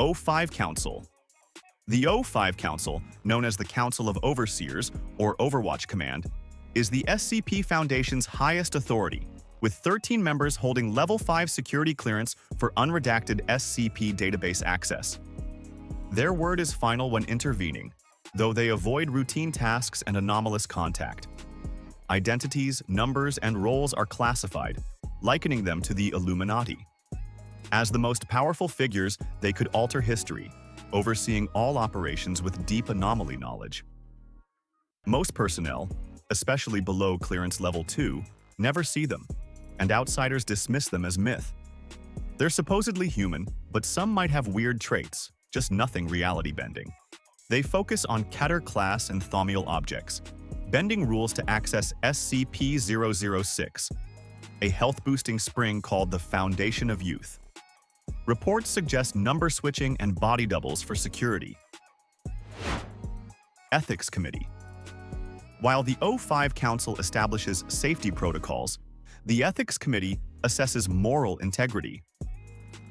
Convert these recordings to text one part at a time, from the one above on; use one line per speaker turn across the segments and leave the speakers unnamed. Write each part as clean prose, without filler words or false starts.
O5 Council. The O5 Council, known as the Council of Overseers or Overwatch Command, is the SCP Foundation's highest authority, with 13 members holding Level 5 security clearance for unredacted SCP database access. Their word is final when intervening, though they avoid routine tasks and anomalous contact. Identities, numbers, and roles are classified, likening them to the Illuminati. As the most powerful figures, they could alter history, overseeing all operations with deep anomaly knowledge. Most personnel, especially below clearance level 2, never see them, and outsiders dismiss them as myth. They're supposedly human, but some might have weird traits, just nothing reality-bending. They focus on Keter class and thaumial objects, bending rules to access SCP-006, a health-boosting spring called the Foundation of Youth. Reports suggest number switching and body doubles for security. Ethics Committee. While the O5 Council establishes safety protocols, the Ethics Committee assesses moral integrity.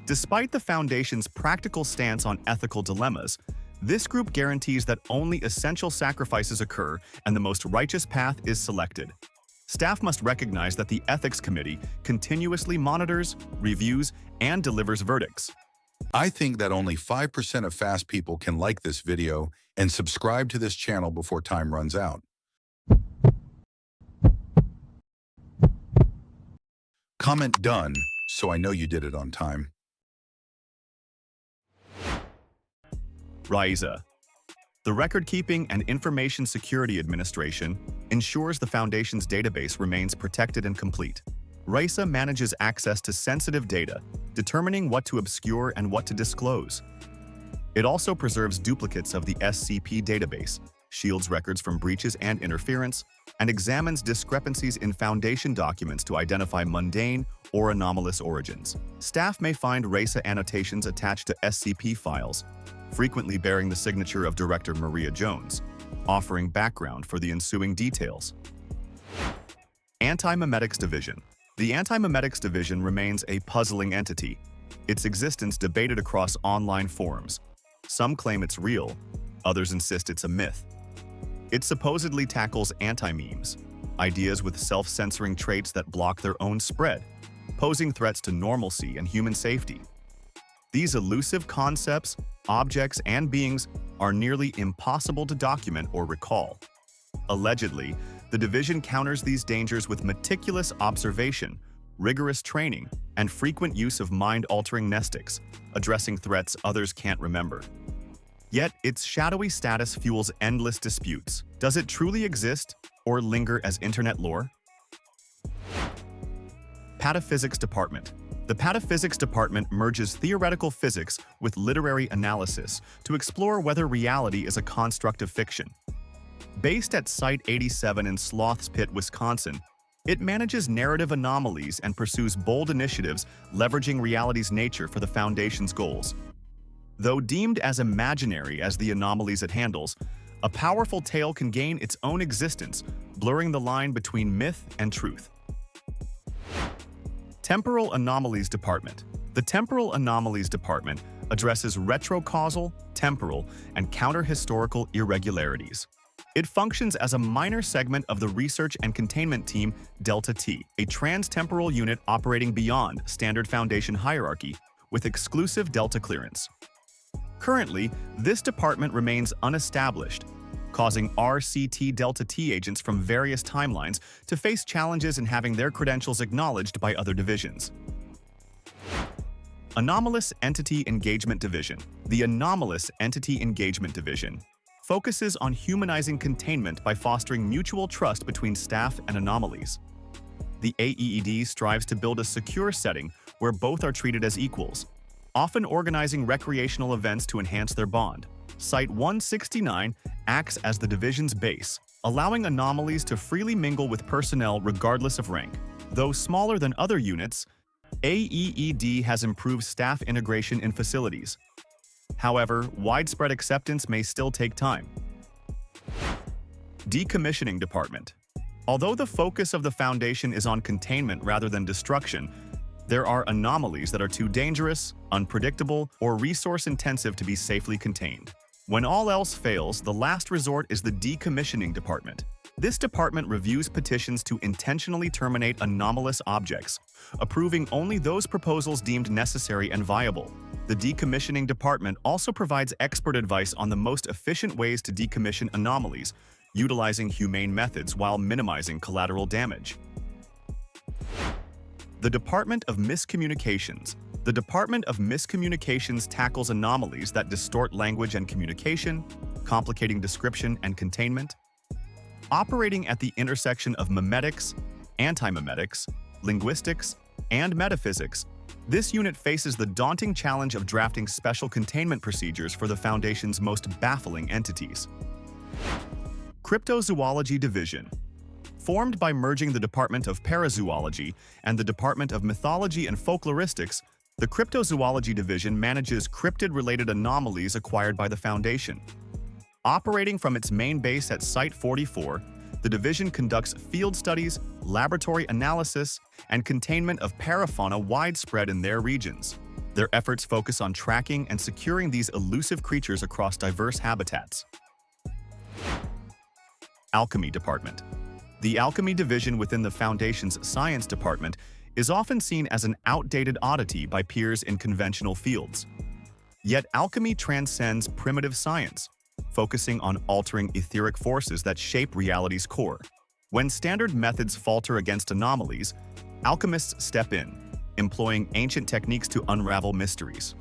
Despite the Foundation's practical stance on ethical dilemmas, this group guarantees that only essential sacrifices occur and the most righteous path is selected. Staff must recognize that the Ethics Committee continuously monitors, reviews, and delivers verdicts.
I think that only 5% of fast people can like this video and subscribe to this channel before time runs out. Comment done, so I know you did it on time.
RAISA. The Record-Keeping and Information Security Administration ensures the Foundation's database remains protected and complete. RAISA manages access to sensitive data, determining what to obscure and what to disclose. It also preserves duplicates of the SCP database, shields records from breaches and interference, and examines discrepancies in Foundation documents to identify mundane or anomalous origins. Staff may find RAISA annotations attached to SCP files, frequently bearing the signature of Director Maria Jones, offering background for the ensuing details. Antimemetics Division. The Antimemetics Division remains a puzzling entity, its existence debated across online forums. Some claim it's real, others insist it's a myth. It supposedly tackles anti-memes, ideas with self-censoring traits that block their own spread, posing threats to normalcy and human safety. These elusive concepts, objects, and beings are nearly impossible to document or recall. Allegedly, the division counters these dangers with meticulous observation, rigorous training, and frequent use of mind-altering mnestics, addressing threats others can't remember. Yet, its shadowy status fuels endless disputes. Does it truly exist or linger as internet lore? Pataphysics Department. The Pataphysics Department merges theoretical physics with literary analysis to explore whether reality is a construct of fiction. Based at Site 87 in Sloth's Pit, Wisconsin, it manages narrative anomalies and pursues bold initiatives leveraging reality's nature for the Foundation's goals. Though deemed as imaginary as the anomalies it handles, a powerful tale can gain its own existence, blurring the line between myth and truth. Temporal Anomalies Department. The Temporal Anomalies Department addresses retrocausal, temporal, and counter-historical irregularities. It functions as a minor segment of the Research and Containment Team Delta-T, a trans-temporal unit operating beyond standard Foundation hierarchy with exclusive Delta clearance. Currently, this department remains unestablished, causing RCT Delta-T agents from various timelines to face challenges in having their credentials acknowledged by other divisions. Anomalous Entity Engagement Division. The Anomalous Entity Engagement Division focuses on humanizing containment by fostering mutual trust between staff and anomalies. The AEED strives to build a secure setting where both are treated as equals, often organizing recreational events to enhance their bond. Site 169 acts as the division's base, allowing anomalies to freely mingle with personnel regardless of rank. Though smaller than other units, AEED has improved staff integration in facilities. However, widespread acceptance may still take time. Decommissioning Department. Although the focus of the Foundation is on containment rather than destruction, There are anomalies that are too dangerous, unpredictable, or resource-intensive to be safely contained. When all else fails, the last resort is the Decommissioning Department. This department reviews petitions to intentionally terminate anomalous objects, approving only those proposals deemed necessary and viable. The Decommissioning Department also provides expert advice on the most efficient ways to decommission anomalies, utilizing humane methods while minimizing collateral damage. The Department of Miscommunications. The Department of Miscommunications tackles anomalies that distort language and communication, complicating description and containment. Operating at the intersection of memetics, antimemetics, linguistics, and metaphysics, this unit faces the daunting challenge of drafting special containment procedures for the Foundation's most baffling entities. Cryptozoology Division. Formed by merging the Department of Parazoology and the Department of Mythology and Folkloristics, the Cryptozoology Division manages cryptid-related anomalies acquired by the Foundation. Operating from its main base at Site 44, the division conducts field studies, laboratory analysis, and containment of parafauna widespread in their regions. Their efforts focus on tracking and securing these elusive creatures across diverse habitats. Alchemy Department. The Alchemy Division within the Foundation's Science Department is often seen as an outdated oddity by peers in conventional fields. Yet alchemy transcends primitive science, focusing on altering etheric forces that shape reality's core. When standard methods falter against anomalies, alchemists step in, employing ancient techniques to unravel mysteries.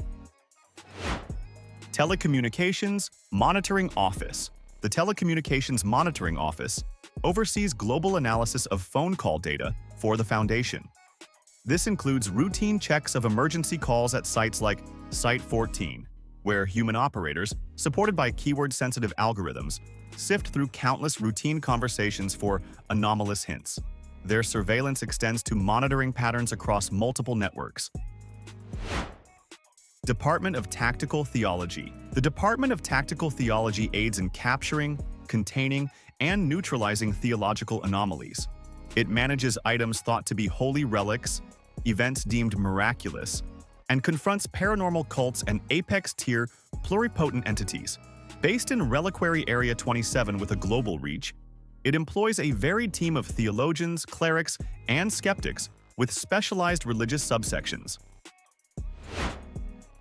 Telecommunications Monitoring Office. The Telecommunications Monitoring Office oversees global analysis of phone call data for the Foundation. This includes routine checks of emergency calls at sites like Site 14, where human operators, supported by keyword-sensitive algorithms, sift through countless routine conversations for anomalous hints. Their surveillance extends to monitoring patterns across multiple networks. Department of Tactical Theology. The Department of Tactical Theology aids in capturing, containing, and neutralizing theological anomalies. It manages items thought to be holy relics, events deemed miraculous, and confronts paranormal cults and apex-tier pluripotent entities. Based in Reliquary Area 27 with a global reach, it employs a varied team of theologians, clerics, and skeptics with specialized religious subsections.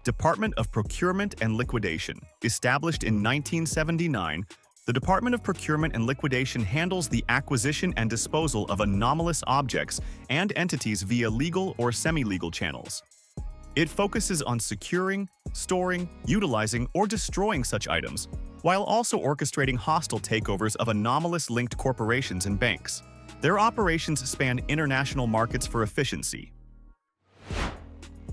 Department of Procurement and Liquidation. Established in 1979, the Department of Procurement and Liquidation handles the acquisition and disposal of anomalous objects and entities via legal or semi-legal channels. It focuses on securing, storing, utilizing, or destroying such items, while also orchestrating hostile takeovers of anomalous-linked corporations and banks. Their operations span international markets for efficiency.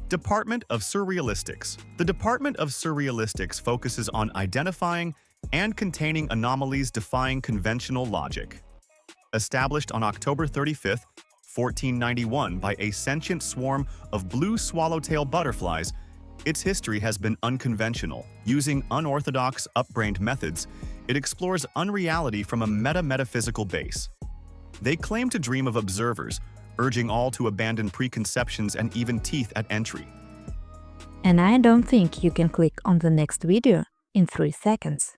Department of Surrealistics. The Department of Surrealistics focuses on identifying and containing anomalies defying conventional logic. Established on October 35, 1491 by a sentient swarm of blue swallowtail butterflies, its history has been unconventional. Using unorthodox, upbrained methods, it explores unreality from a meta-metaphysical base. They claim to dream of observers, urging all to abandon preconceptions and even teeth at entry.
And I don't think you can click on the next video in 3 seconds.